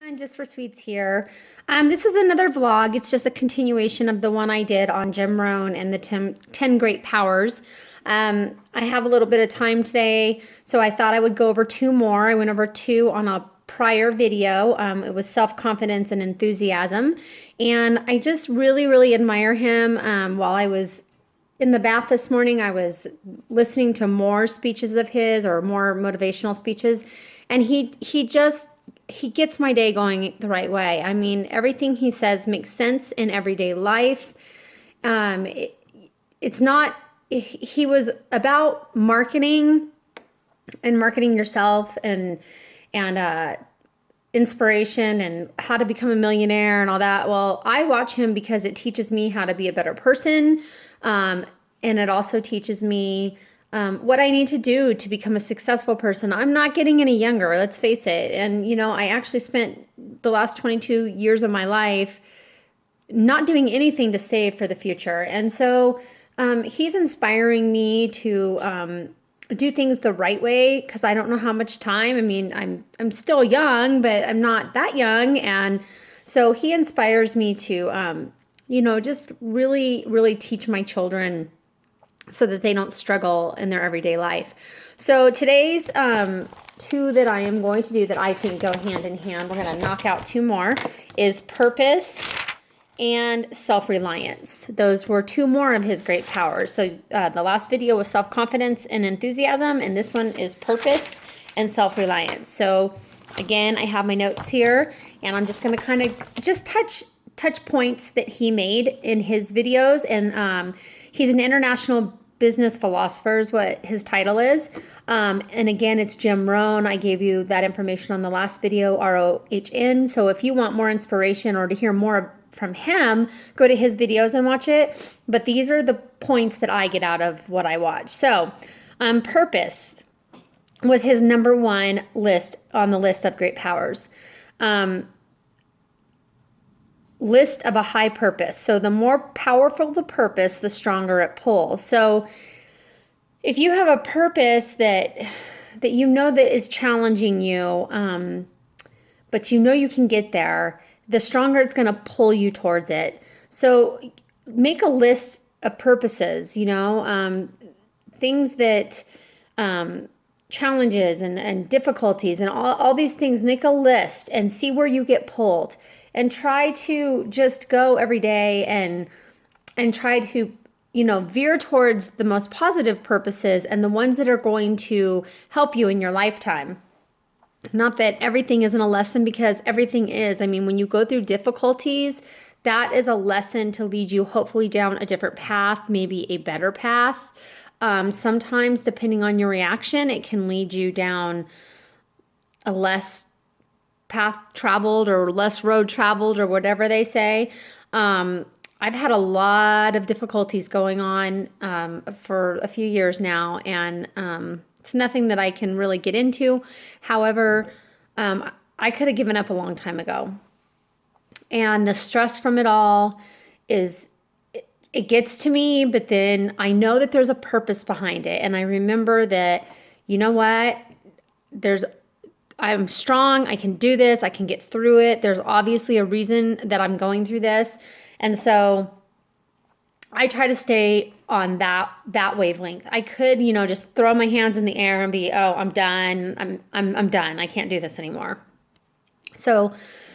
And Jus4sweetz here. This is another vlog. It's just a continuation of the one I did on Jim Rohn and the 10 Great Powers. I have a little bit of time today, so I thought I would go over two more. I went over two on a prior video. It was self-confidence and enthusiasm. And I just really admire him. While I was in the bath this morning, I was listening to more speeches of his, or more motivational speeches, and he gets my day going the right way. I mean, everything he says makes sense in everyday life. It's not, he was about marketing and marketing yourself and inspiration and how to become a millionaire and all that. Well, I watch him because it teaches me how to be a better person. And it also teaches me what I need to do to become a successful person. I'm not getting any younger, let's face it. And, you know, I actually spent the last 22 years of my life not doing anything to save for the future. And so he's inspiring me to do things the right way, because I don't know how much time. I mean, I'm still young, but I'm not that young. And so he inspires me to, you know, just really teach my children so that they don't struggle in their everyday life. So today's two that I am going to do that I think go hand in hand, we're going to knock out two more, is purpose and self-reliance. Those were two more of his great powers. So the last video was self-confidence and enthusiasm, and this one is purpose and self-reliance. So again, I have my notes here, and I'm just going to kind of just touch points that he made in his videos. And he's an international business philosopher is what his title is. And again, it's Jim Rohn. I gave you that information on the last video, ROHN. So if you want more inspiration or to hear more from him, go to his videos and watch it. But these are the points that I get out of what I watch. So purpose was his number one list on the list of great powers. List of a high purpose. So the more powerful the purpose, the stronger it pulls. So if you have a purpose that you know that is challenging you, but you know you can get there, the stronger it's going to pull you towards it. So make a list of purposes, you know, things that challenges and difficulties and all these things. Make a list and see where you get pulled. And try to just go every day and try to, you know, veer towards the most positive purposes and the ones that are going to help you in your lifetime. Not that everything isn't a lesson, because everything is. I mean, when you go through difficulties, that is a lesson to lead you hopefully down a different path, maybe a better path. Sometimes, depending on your reaction, it can lead you down a less path traveled or less road traveled, or whatever they say. I've had a lot of difficulties going on for a few years now, and it's nothing that I can really get into. However, I could have given up a long time ago. And the stress from it all it gets to me, but then I know that there's a purpose behind it. And I remember that, you know what, I'm strong, I can do this, I can get through it. There's obviously a reason that I'm going through this. And so I try to stay on that wavelength. I could, you know, just throw my hands in the air and be, oh, I'm done. I'm done. I can't do this anymore. So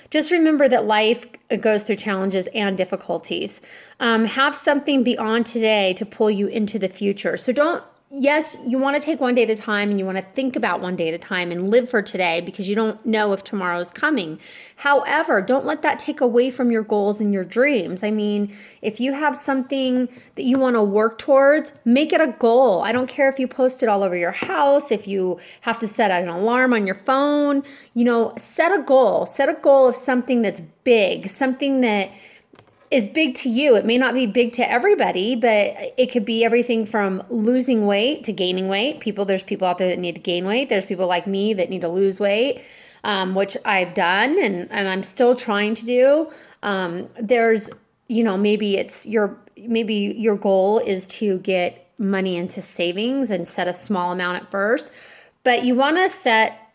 just remember that life goes through challenges and difficulties. Have something beyond today to pull you into the future. So yes, you want to take one day at a time, and you want to think about one day at a time and live for today, because you don't know if tomorrow is coming. However, don't let that take away from your goals and your dreams. I mean, if you have something that you want to work towards, make it a goal. I don't care if you post it all over your house, if you have to set an alarm on your phone, you know, set a goal. Set a goal of something that's big, something that is big to you. It may not be big to everybody, but it could be everything from losing weight to gaining weight. There's people out there that need to gain weight. There's people like me that need to lose weight, which I've done and I'm still trying to do. There's, you know, maybe your goal is to get money into savings and set a small amount at first, but you want to set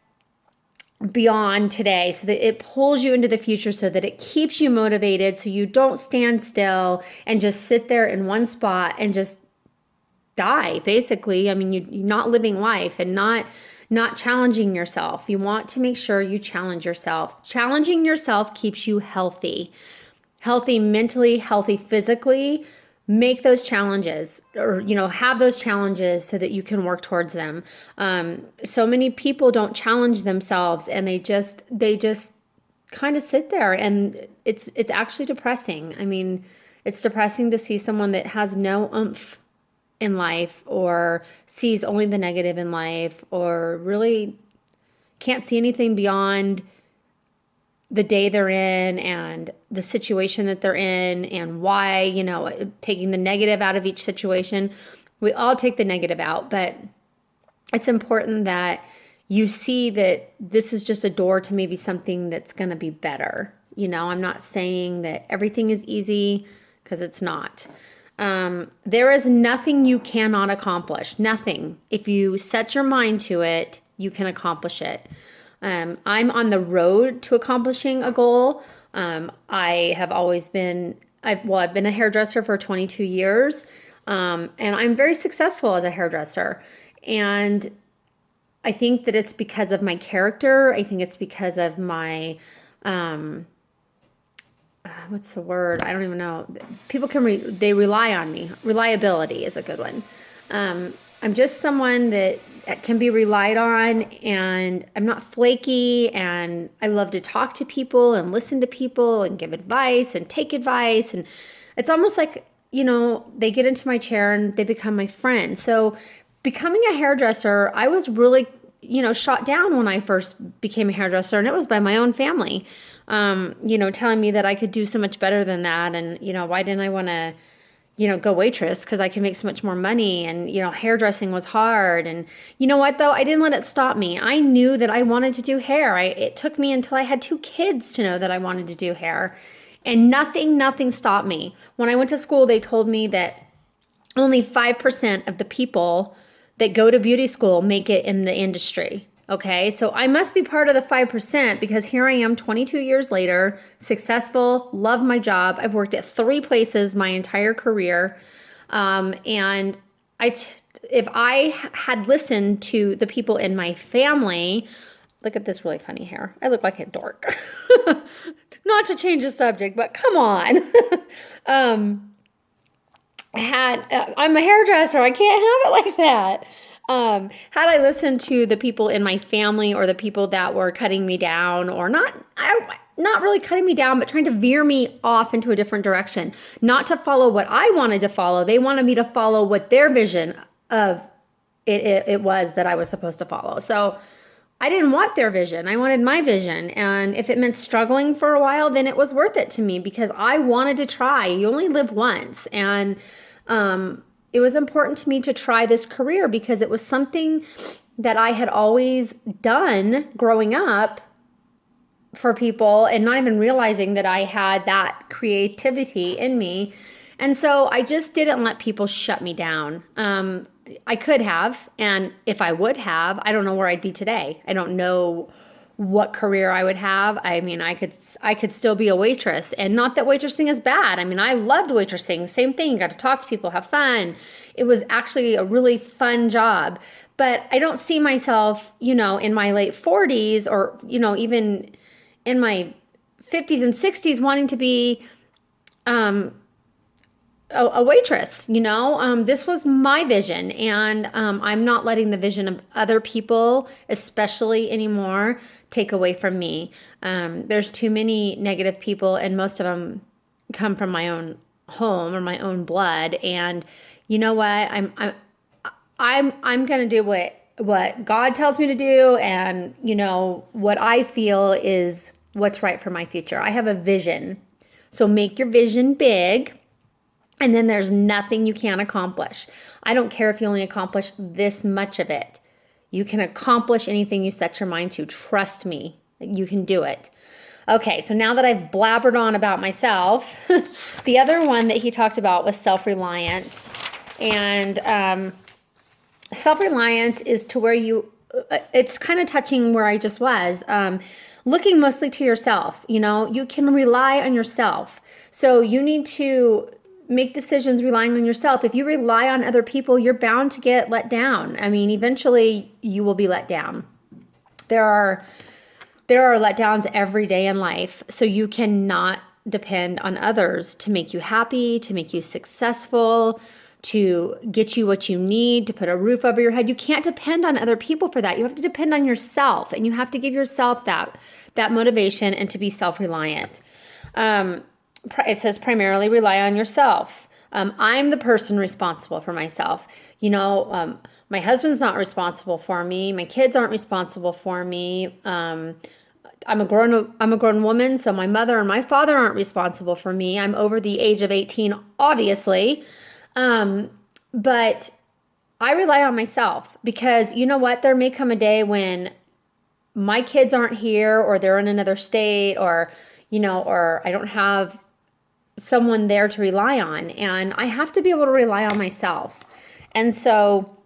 beyond today, so that it pulls you into the future, so that it keeps you motivated, so you don't stand still and just sit there in one spot and just die, basically. I mean, you're not living life and not challenging yourself. You want to make sure you challenge yourself. Challenging yourself keeps you healthy mentally, healthy physically. Make those challenges, or, have those challenges so that you can work towards them. So many people don't challenge themselves, and they just kind of sit there, and it's actually depressing. I mean, it's depressing to see someone that has no oomph in life, or sees only the negative in life, or really can't see anything beyond the day they're in and the situation that they're in, and why, taking the negative out of each situation. We all take the negative out, but it's important that you see that this is just a door to maybe something that's going to be better. I'm not saying that everything is easy, because it's not. There is nothing you cannot accomplish. Nothing. If you set your mind to it, you can accomplish it. I'm on the road to accomplishing a goal. I have always been, I've been a hairdresser for 22 years, and I'm very successful as a hairdresser. And I think that it's because of my character. I think it's because of my, what's the word? I don't even know. People they rely on me. Reliability is a good one. I'm just someone that can be relied on, and I'm not flaky, and I love to talk to people and listen to people and give advice and take advice. And it's almost like, they get into my chair and they become my friend. So becoming a hairdresser, I was really, shot down when I first became a hairdresser, and it was by my own family, telling me that I could do so much better than that. And, why didn't I want to, go waitress, because I can make so much more money, and, hairdressing was hard. And you know what, though? I didn't let it stop me. I knew that I wanted to do hair. It took me until I had 2 kids to know that I wanted to do hair, and nothing stopped me. When I went to school, they told me that only 5% of the people that go to beauty school make it in the industry. Okay, so I must be part of the 5%, because here I am 22 years later, successful, love my job. I've worked at 3 places my entire career. And if I had listened to the people in my family, look at this really funny hair. I look like a dork. Not to change the subject, but come on. I'm a hairdresser. I can't have it like that. Had I listened to the people in my family, or the people that were cutting me down, or not really cutting me down, but trying to veer me off into a different direction, not to follow what I wanted to follow. They wanted me to follow what their vision of it was that I was supposed to follow. So I didn't want their vision. I wanted my vision. And if it meant struggling for a while, then it was worth it to me, because I wanted to try. You only live once. And, it was important to me to try this career, because it was something that I had always done growing up for people, and not even realizing that I had that creativity in me. And so I just didn't let people shut me down. I could have, and if I would have, I don't know where I'd be today. I don't know what career I would have. I mean, I could still be a waitress, and not that waitressing is bad. I mean, I loved waitressing. Same thing. Got to talk to people, have fun. It was actually a really fun job. But I don't see myself, in my late 40s, or, even in my 50s and 60s wanting to be a waitress. This was my vision, and I'm not letting the vision of other people, especially anymore, take away from me. There's too many negative people, and most of them come from my own home or my own blood. And you know what? I'm going to do what God tells me to do, and what I feel is what's right for my future. I have a vision. So make your vision big. And then there's nothing you can't accomplish. I don't care if you only accomplish this much of it. You can accomplish anything you set your mind to. Trust me, you can do it. Okay, so now that I've blabbered on about myself, the other one that he talked about was self-reliance. And self-reliance is to where you it's kind of touching where I just was. Looking mostly to yourself, you can rely on yourself. So you need to make decisions relying on yourself. If you rely on other people, you're bound to get let down. I mean, eventually you will be let down. There are letdowns every day in life. So you cannot depend on others to make you happy, to make you successful, to get you what you need, to put a roof over your head. You can't depend on other people for that. You have to depend on yourself, and you have to give yourself that motivation and to be self-reliant. It says primarily rely on yourself. I'm the person responsible for myself. My husband's not responsible for me. My kids aren't responsible for me. I'm a grown woman, so my mother and my father aren't responsible for me. I'm over the age of 18, obviously. But I rely on myself, because you know what? There may come a day when my kids aren't here, or they're in another state, or I don't have someone there to rely on, and I have to be able to rely on myself. And so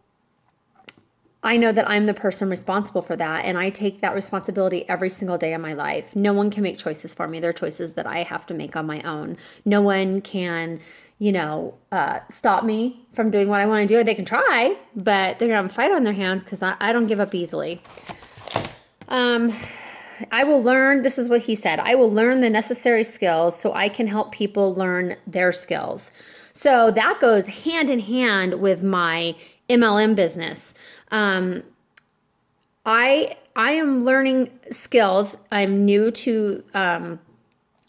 I know that I'm the person responsible for that, and I take that responsibility every single day of my life. No one can make choices for me. They're choices that I have to make on my own. No one can, stop me from doing what I want to do. They can try, but they're going to have a fight on their hands, because I don't give up easily. I will learn, this is what he said, I will learn the necessary skills so I can help people learn their skills. So that goes hand in hand with my MLM business. I am learning skills. I'm new to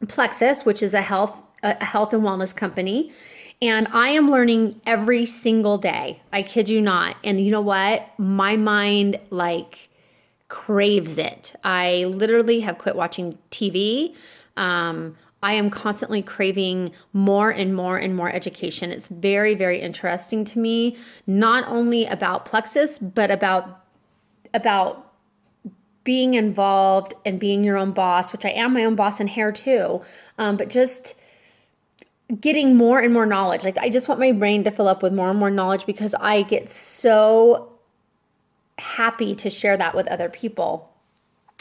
Plexus, which is a health and wellness company. And I am learning every single day. I kid you not. And you know what? My mind craves it. I literally have quit watching TV. I am constantly craving more and more and more education. It's very, very interesting to me, not only about Plexus, but about being involved and being your own boss, which I am my own boss in hair too. But just getting more and more knowledge. I just want my brain to fill up with more and more knowledge, because I get so happy to share that with other people.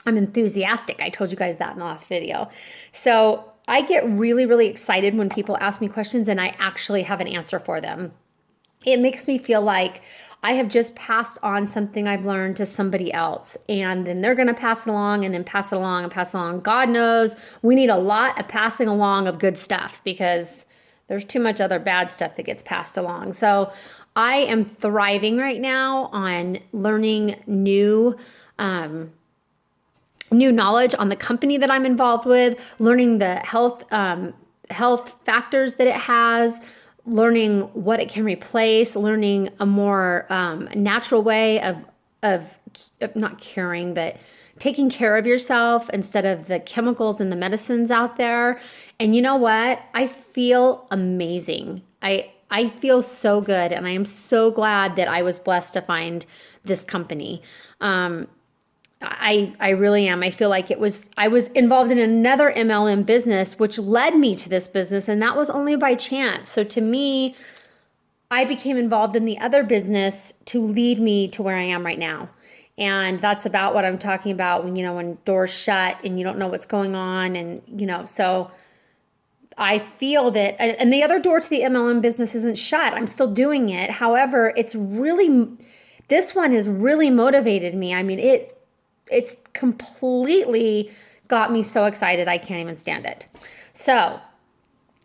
I'm enthusiastic. I told you guys that in the last video. So I get really, really excited when people ask me questions and I actually have an answer for them. It makes me feel like I have just passed on something I've learned to somebody else, and then they're going to pass it along, and then pass it along and pass it along. God knows we need a lot of passing along of good stuff, because there's too much other bad stuff that gets passed along. So I am thriving right now on learning new knowledge on the company that I'm involved with, learning the health factors that it has, learning what it can replace, learning a more natural way of not curing, but taking care of yourself instead of the chemicals and the medicines out there. And you know what? I feel amazing. I feel so good, and I am so glad that I was blessed to find this company. I really am. I feel like I was involved in another MLM business, which led me to this business, and that was only by chance. So to me, I became involved in the other business to lead me to where I am right now. And that's about what I'm talking about when doors shut and you don't know what's going on. And, so I feel that, and the other door to the MLM business isn't shut. I'm still doing it. However, this one has really motivated me. I mean, it's completely got me so excited I can't even stand it. So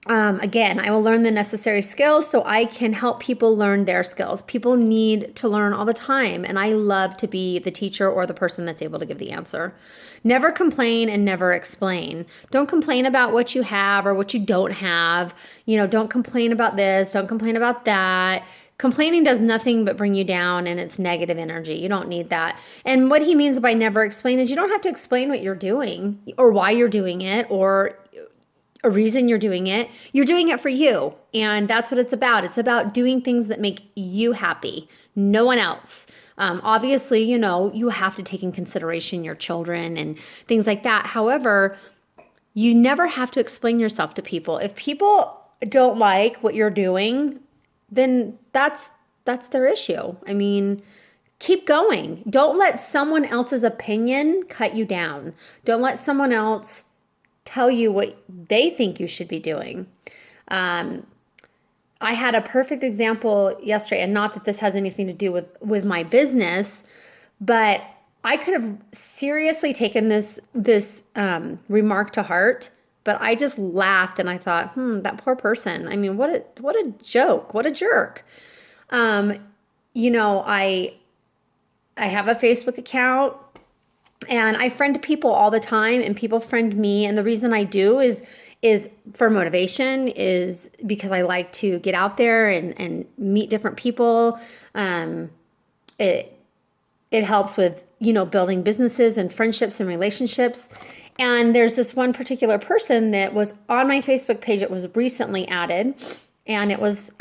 again, I will learn the necessary skills so I can help people learn their skills. People need to learn all the time, and I love to be the teacher or the person that's able to give the answer. Never complain and never explain. Don't complain about what you have or what you don't have. Don't complain about this. Don't complain about that. Complaining does nothing but bring you down, and it's negative energy. You don't need that. And what he means by never explain is you don't have to explain what you're doing or why you're doing it or a reason you're doing it. You're doing it for you. And that's what it's about. It's about doing things that make you happy, no one else. Obviously, you have to take in consideration your children and things like that. However, you never have to explain yourself to people. If people don't like what you're doing, then that's their issue. I mean, keep going. Don't let someone else's opinion cut you down. Don't let someone else tell you what they think you should be doing. I had a perfect example yesterday, and not that this has anything to do with my business, but I could have seriously taken this remark to heart, but I just laughed and I thought, that poor person. I mean, what a joke, what a jerk. You know, I have a Facebook account and I friend people all the time, and people friend me, and the reason I do is for motivation, is because I like to get out there and meet different people. It helps with, building businesses and friendships and relationships. And there's this one particular person that was on my Facebook page. It was recently added, and it was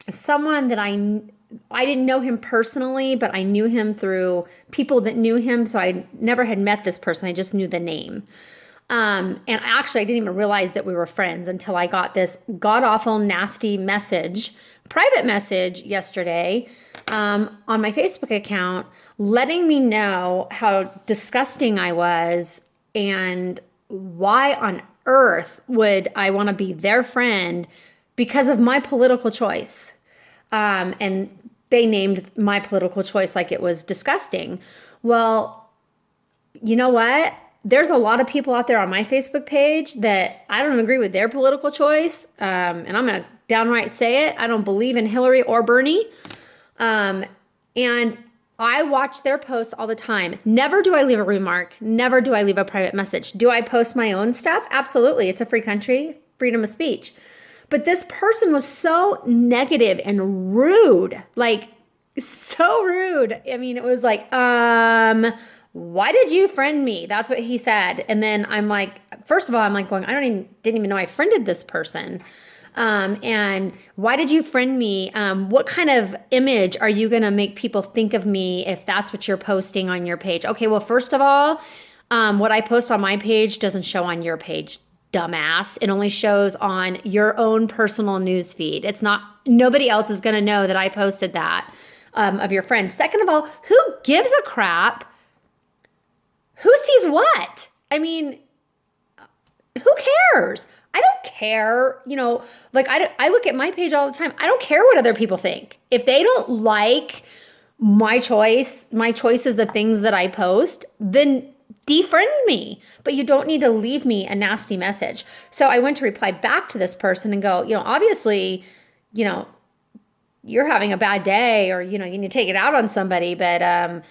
someone that I didn't know him personally, but I knew him through people that knew him. So I never had met this person. I just knew the name. And actually, I didn't even realize that we were friends until I got this god-awful, nasty message, private message yesterday on my Facebook account, letting me know how disgusting I was and why on earth would I want to be their friend because of my political choice. And they named my political choice like it was disgusting. Well, you know what? There's a lot of people out there on my Facebook page that I don't agree with their political choice. And I'm going to downright say it. I don't believe in Hillary or Bernie. And I watch their posts all the time. Never do I leave a remark. Never do I leave a private message. Do I post my own stuff? Absolutely. It's a free country, freedom of speech. But this person was so negative and rude, like so rude. I mean, it was like, why did you friend me? That's what he said. And then I'm like, first of all, I'm like going, didn't even know I friended this person. And why did you friend me? What kind of image are you going to make people think of me if that's what you're posting on your page? Okay, well, first of all, what I post on my page doesn't show on your page, dumbass. It only shows on your own personal news feed. It's not, nobody else is going to know that I posted that of your friends. Second of all, who gives a crap? Who sees what? I mean, who cares? I don't care. I look at my page all the time. I don't care what other people think. If they don't like my choices of things that I post, then defriend me. But you don't need to leave me a nasty message. So I went to reply back to this person and go, obviously, you're having a bad day, or, you need to take it out on somebody. But,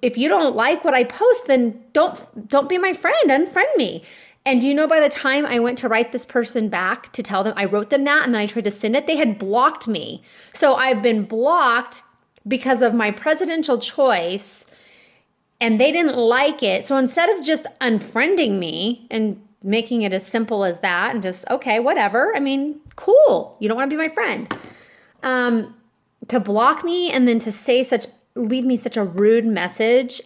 if you don't like what I post, then don't be my friend, unfriend me. And by the time I went to write this person back to tell them, I wrote them that, and then I tried to send it, they had blocked me. So I've been blocked because of my presidential choice, and they didn't like it. So instead of just unfriending me and making it as simple as that and just, okay, whatever, I mean, cool, you don't want to be my friend. To block me and then to leave me such a rude message,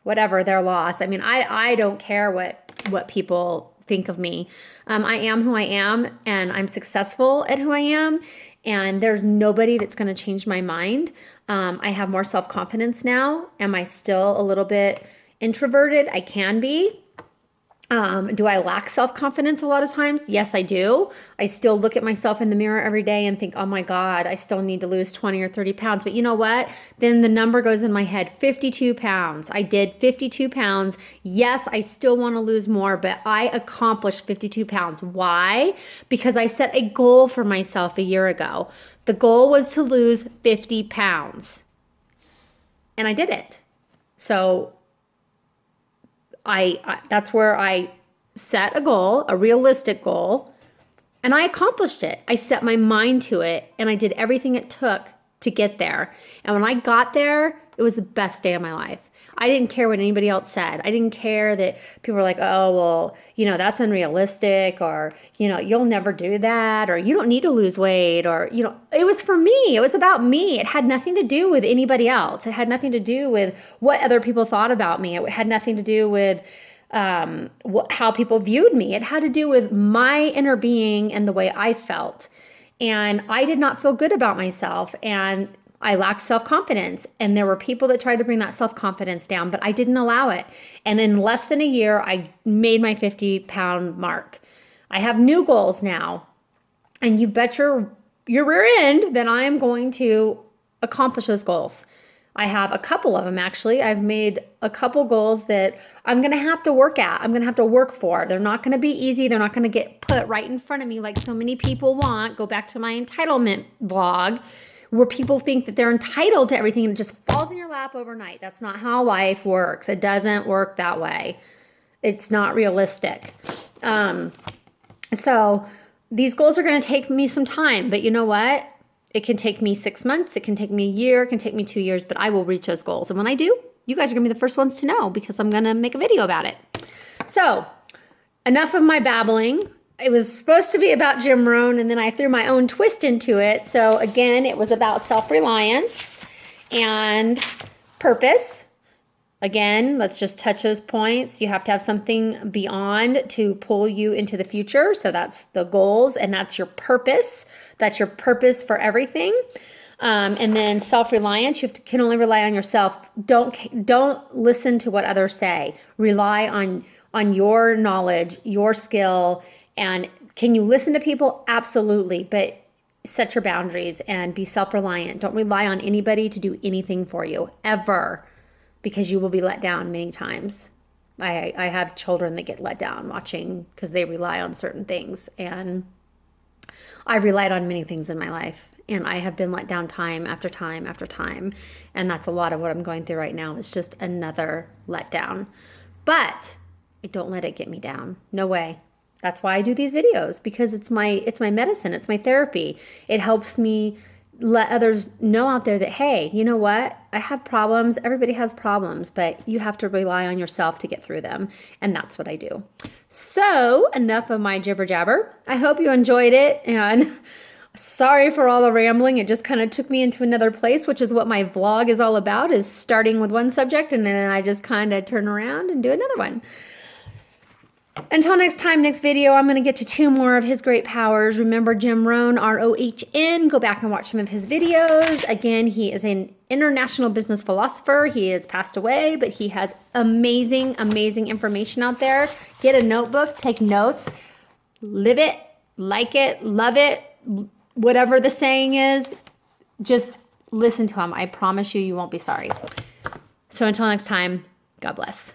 whatever, their loss. I mean, I don't care what people think of me. I am who I am, and I'm successful at who I am, and there's nobody that's going to change my mind. I have more self-confidence now. Am I still a little bit introverted? I can be. Do I lack self-confidence a lot of times? Yes, I do. I still look at myself in the mirror every day and think, oh my God, I still need to lose 20 or 30 pounds. But you know what? Then the number goes in my head, 52 pounds. I did 52 pounds. Yes, I still want to lose more, but I accomplished 52 pounds. Why? Because I set a goal for myself a year ago. The goal was to lose 50 pounds. And I did it. So that's where I set a goal, a realistic goal, and I accomplished it. I set my mind to it, and I did everything it took to get there. And when I got there, it was the best day of my life. I didn't care what anybody else said. I didn't care that people were like, oh, well, that's unrealistic, or, you'll never do that, or you don't need to lose weight, or, it was for me. It was about me. It had nothing to do with anybody else. It had nothing to do with what other people thought about me. It had nothing to do with how people viewed me. It had to do with my inner being and the way I felt. And I did not feel good about myself. And I lacked self-confidence. And there were people that tried to bring that self-confidence down, but I didn't allow it. And in less than a year, I made my 50-pound mark. I have new goals now. And you bet your rear end that I am going to accomplish those goals. I have a couple of them, actually. I've made a couple goals that I'm going to have to work at. I'm going to have to work for. They're not going to be easy. They're not going to get put right in front of me like so many people want. Go back to my entitlement vlog where people think that they're entitled to everything and it just falls in your lap overnight. That's not how life works. It doesn't work that way. It's not realistic. So these goals are going to take me some time, but you know what? It can take me 6 months. It can take me a year. It can take me 2 years, but I will reach those goals. And when I do, you guys are going to be the first ones to know because I'm going to make a video about it. So enough of my babbling. It was supposed to be about Jim Rohn, and then I threw my own twist into it. So again, it was about self-reliance and purpose. Again, let's just touch those points. You have to have something beyond to pull you into the future. So that's the goals, and that's your purpose. That's your purpose for everything. And then self-reliance, you can only rely on yourself. Don't listen to what others say. Rely on your knowledge, your skill. And can you listen to people? Absolutely. But set your boundaries and be self-reliant. Don't rely on anybody to do anything for you, ever. Because you will be let down many times. I have children that get let down watching because they rely on certain things. And I've relied on many things in my life. And I have been let down time after time after time. And that's a lot of what I'm going through right now. It's just another letdown. But I don't let it get me down. No way. That's why I do these videos. Because it's my medicine. It's my therapy. It helps me let others know out there that, hey, you know what? I have problems. Everybody has problems, but you have to rely on yourself to get through them. And that's what I do. So enough of my jibber jabber. I hope you enjoyed it. And sorry for all the rambling. It just kind of took me into another place, which is what my vlog is all about, is starting with one subject. And then I just kind of turn around and do another one. Until next time, next video, I'm going to get to 2 more of his great powers. Remember Jim Rohn, R-O-H-N. Go back and watch some of his videos. Again, he is an international business philosopher. He has passed away, but he has amazing, amazing information out there. Get a notebook, take notes, live it, like it, love it, whatever the saying is. Just listen to him. I promise you, you won't be sorry. So until next time, God bless.